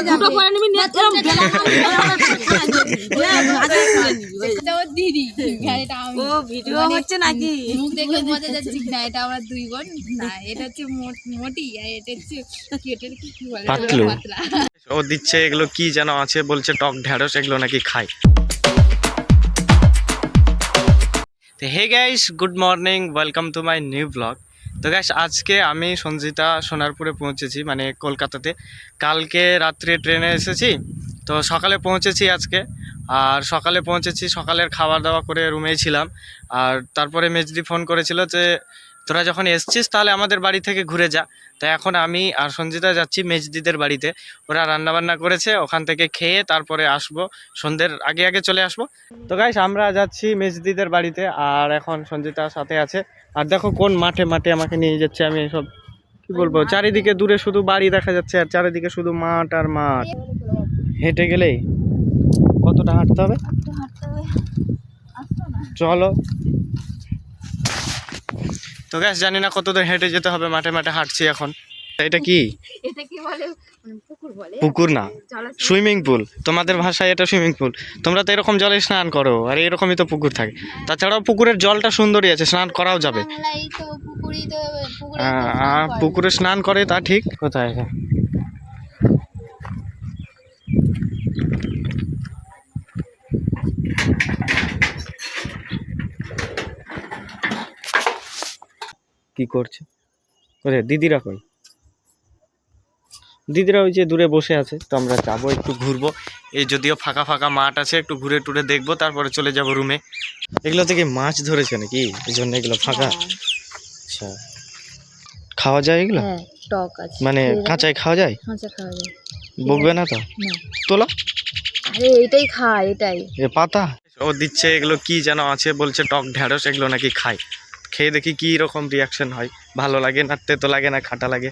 দুটো করে নিবি এরকম গেলা দিদি ও ভিডিও হচ্ছে নাকি মুখ দেখে বোঝা যাচ্ছে না এটা আমরা দুই বোন না এটা হচ্ছে মোটি আর এটা হচ্ছে কেটের কি বলে পাতলা ও দিচ্ছে এগুলো কি যেন আছে বলছে টক ঢেঁড়স এগুলো নাকি খায়। তো hey guys, good morning, welcome to my new blog. তো গাইস আজকে আমি সঞ্জিতা সোনারপুরে পৌঁছেছি, মানে কলকাতাতে। কালকে রাত্রে ট্রেনে এসেছি, তো সকালে পৌঁছেছি আজকে। আর সকালে পৌঁছেছি, সকালের খাওয়া দাওয়া করে রুমেই ছিলাম। আর তারপরে মেজদি ফোন করেছিল যে তোরা যখন এসছিস তাহলে আমাদের বাড়ি থেকে ঘুরে যা। তো এখন আমি আর সঞ্জিতা যাচ্ছি মেজদিদের বাড়িতে। ওরা রান্নাবান্না করেছে, ওখান থেকে খেয়ে তারপরে আসবো, সন্ধ্যের আগে আগে চলে আসবো। তো গাইস আমরা যাচ্ছি মেজদিদের বাড়িতে, আর এখন সঞ্জিতার সাথে আছে। আর দেখো কোন মাঠে মাঠে আমাকে নিয়ে যাচ্ছে, আমি সব কি বলবো, চারিদিকে দূরে শুধু বাড়ি দেখা যাচ্ছে আর চারিদিকে শুধু মাঠ আর মাঠ। হেঁটে গেলেই কতটা হাঁটতে হবে, চলো। তো গাইস জানি না কত দূর হেঁটে যেতে হবে, মাঠে মাঠে হাঁটছি এখন। এটা কি? এটা কি বলে? পুকুর বলে। পুকুর না, সুইমিং পুল। তোমাদের ভাষায় এটা সুইমিং পুল। তোমরা তো এরকম জলে স্নান করো, আর এরকমই তো পুকুর থাকে। তাছাড়াও পুকুরের জলটা সুন্দরই আছে, স্নান করাও যাবে। পুকুরে স্নান করে তা ঠিক। কোথায় এটা? কি করছে? কোথায় দিদিরা? কই দিদিরা? ওই যে দূরে বসে আছে। তো আমরা যাবো, একটু ঘুরবো। এই যদিও ফাঁকা ফাঁকা মাঠ আছে, একটু ঘুরে টুরে দেখবো, তারপরে চলে যাব রুমে। এগুলো থেকে মাছ ধরেছে নাকি, এই জন্য এগুলো ফাঁকা। আচ্ছা, খাওয়া যায় এগুলো? টক আছে, মানে কাঁচাই খাওয়া যায়? কাঁচা খাওয়া যায়। বকবে না তো? তোলো। আরে এটাই খায়, এটাই এ পাতা ও দিচ্ছে। এগুলো কি যেন আছে বলছে টক ঢেঁড়স, এগুলো নাকি খায়। খেয়ে দেখি কি রকম রিয়াকশন হয়, ভালো লাগে না, তেতো লাগে না খাটা লাগে।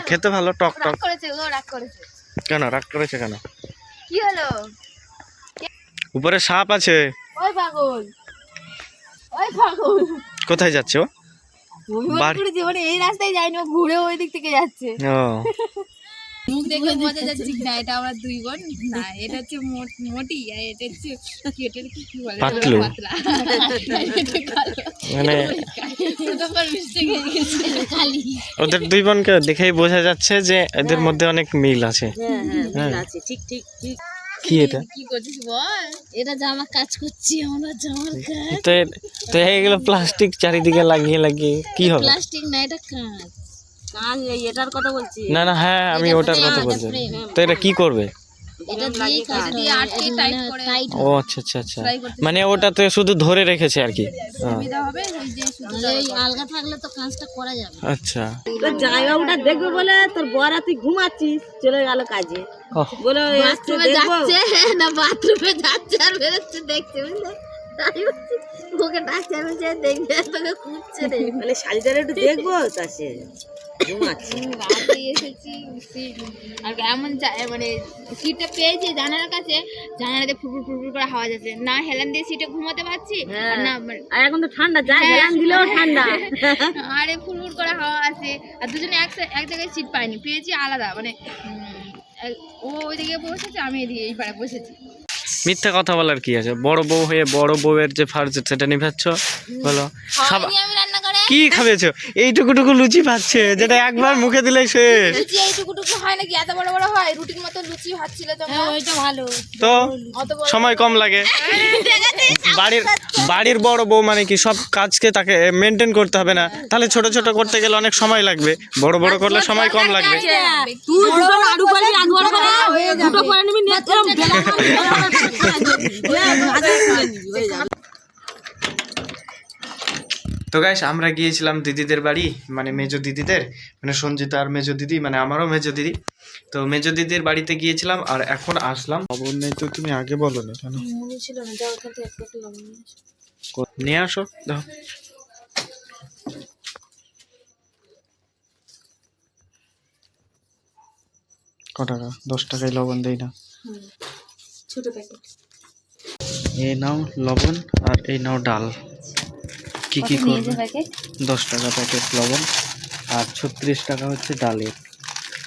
খেতে ভালো, টক টক। কেন রাগ করেছে? কেন? কি হলো? উপরে সাপ আছে। ওই পাগল, ওই পাগল কোথায় যাচ্ছে ও? মানে এই রাস্তায় যায়নি, ও ঘুরে ওই দিক থেকে যাচ্ছে। ও মুখ দেখে বোঝা যাচ্ছে না এটা আমরা দুই বোন না এটা হচ্ছে মোটি আর এটা হচ্ছে কেটের কি বলে পাতলু। পাতলা মানে ওদের দুই বোনকে দেখেই বোঝা যাচ্ছে যে এদের মধ্যে অনেক মিল আছে। ঠিক ঠিক ঠিক। কি এটা? কি করছিস বল? এটা জামা কাজ করছি আমরা, জামার কাজ। তো এগুলো প্লাস্টিক চারিদিকে লাগিয়ে লাগিয়ে কি হবে? প্লাস্টিক না, এটা কাজ। কাজ এটার কথা বলছি না না, হ্যাঁ আমি ওটার কথা বলছি। তো এটা কি করবে? এটা দিয়ে আটকে টাইট করে। ও আচ্ছা আচ্ছা আচ্ছা, মানে ওটাতে শুধু ধরে রেখেছে আর কি। সুবিধা হবে, ওই যে শুধু এই আলগা থাকলে তো কাজটা করা যাবে। আচ্ছা, তো জায়গাটা দেখবে বলে তোর বড়া তুই ঘুমাচ্ছিস, চলে গেল কাজে। বলে বাথরুমে যাচ্ছে না, বাথরুমে যাচ্ছে আর বেরোচ্ছে দেখছে, বুঝলে? ওকে ডাকছে, আমি যে দেখবে তোকে খুঁজছে রে, মানে শাড়িটার একটু দেখবো, তা সে ঘুমাচ্ছে। রাতে এসেছি আর এমন মানে সিটটা পেয়েছি জানালার কাছে, জানালাতে ফুরফুর ফুরফুর করে হাওয়া যাচ্ছে না, হেলান দিয়ে সিটে ঘুমাতে পারছি আর না। আর এখন তো ঠান্ডা, যায় হেলান দিলেও ঠান্ডা। আরে ফুরফুর করে হাওয়া আছে, আর দুজনে এক জায়গায় সিট পাইনি, পেয়েছি আলাদা। মানে ও ওইদিকে বসেছে, আমি এদিকে এই পাড়ে বসেছি। মিথ্যা কথা বলার কি আছে? বড় বউ হয়ে বড় বউয়ের যে ফার্জ সেটা নিভাচ্ছ। বলো আমি রান্না করে কি খাবেছো? এইটুকুটুকু লুচি পাচ্ছে, যেটা একবার মুখে দিলেই শেষ। লুচি এইটুকুটুকু হয় নাকি? এত বড় বড় হয়, রুটির মতো লুচি হচ্ছিল তো। ওইটা ভালো, তো সময় কম লাগে। বাড়ির বড় বউ মানে কি সব কাজকে তাকে মেনটেন করতে হবে না? তাহলে ছোট ছোট করতে গেলে অনেক সময় লাগবে, বড় বড় করলে সময় কম লাগবে। তুই দুটো নাড়ু করে রাখবার করে দুটো করে নিবি, এরকম গেলা তো গাইস আমরা গিয়েছিলাম দিদিদের বাড়ি, মানে মেজো দিদিদের, মানে সঞ্জিতা আর মেজো দিদি, মানে আমারও মেজো দিদি। তো মেজো দিদির বাড়িতে গিয়েছিলাম আর এখন আসলাম। লবণ নেই তো? তুমি আগে বলো না কেন? ছিল না, যাও ওখান থেকে একটু লবণ নিয়ে আসো। দেখো ক টাকা? 10 টাকায় লবণ দেই না। ছোট প্যাকেট। এই নাও লবণ আর এই নাও ডাল। কি কি করবে? 10 টাকা প্যাকেট লবণ আর 36 টাকা হচ্ছে ডালের।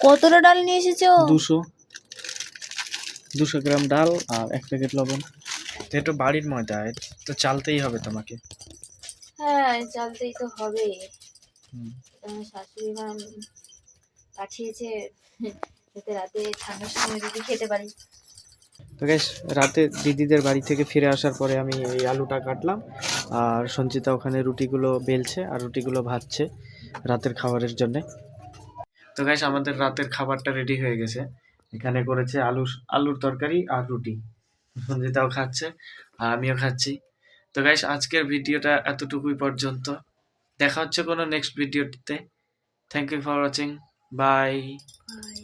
কতটা ডাল নিয়ে এসেছো? 200 গ্রাম ডাল আর 1 প্যাকেট লবণ। তো এটা বাড়ির ময়দা, তো চালতেই হবে তোমাকে। হ্যাঁ, চালতেই তো হবে। হুম। আমার শাশুড়ি মা পাঠিয়েছে, যাতে রাতে ঠান্ডার সময় যদি খেতে পারি। তো গাইস, রাতে দিদিদের বাড়ি থেকে ফিরে আসার পরে আমি এই আলুটা কাটলাম, আর সঞ্চিতা ওখানে রুটিগুলো বেলছে আর রুটিগুলো ভাজছে রাতের খাবারের জন্য। তো গাইস, আমাদের রাতের খাবারটা রেডি হয়ে গেছে। এখানে করেছে আলুর তরকারি আর রুটি। সঞ্চিতাও খাচ্ছে আর আমিও খাচ্ছি। তো গাইস, আজকের ভিডিওটা এতটুকুই পর্যন্ত। দেখা হচ্ছে কোনো নেক্সট ভিডিওতে। Thank you for watching. Bye. By.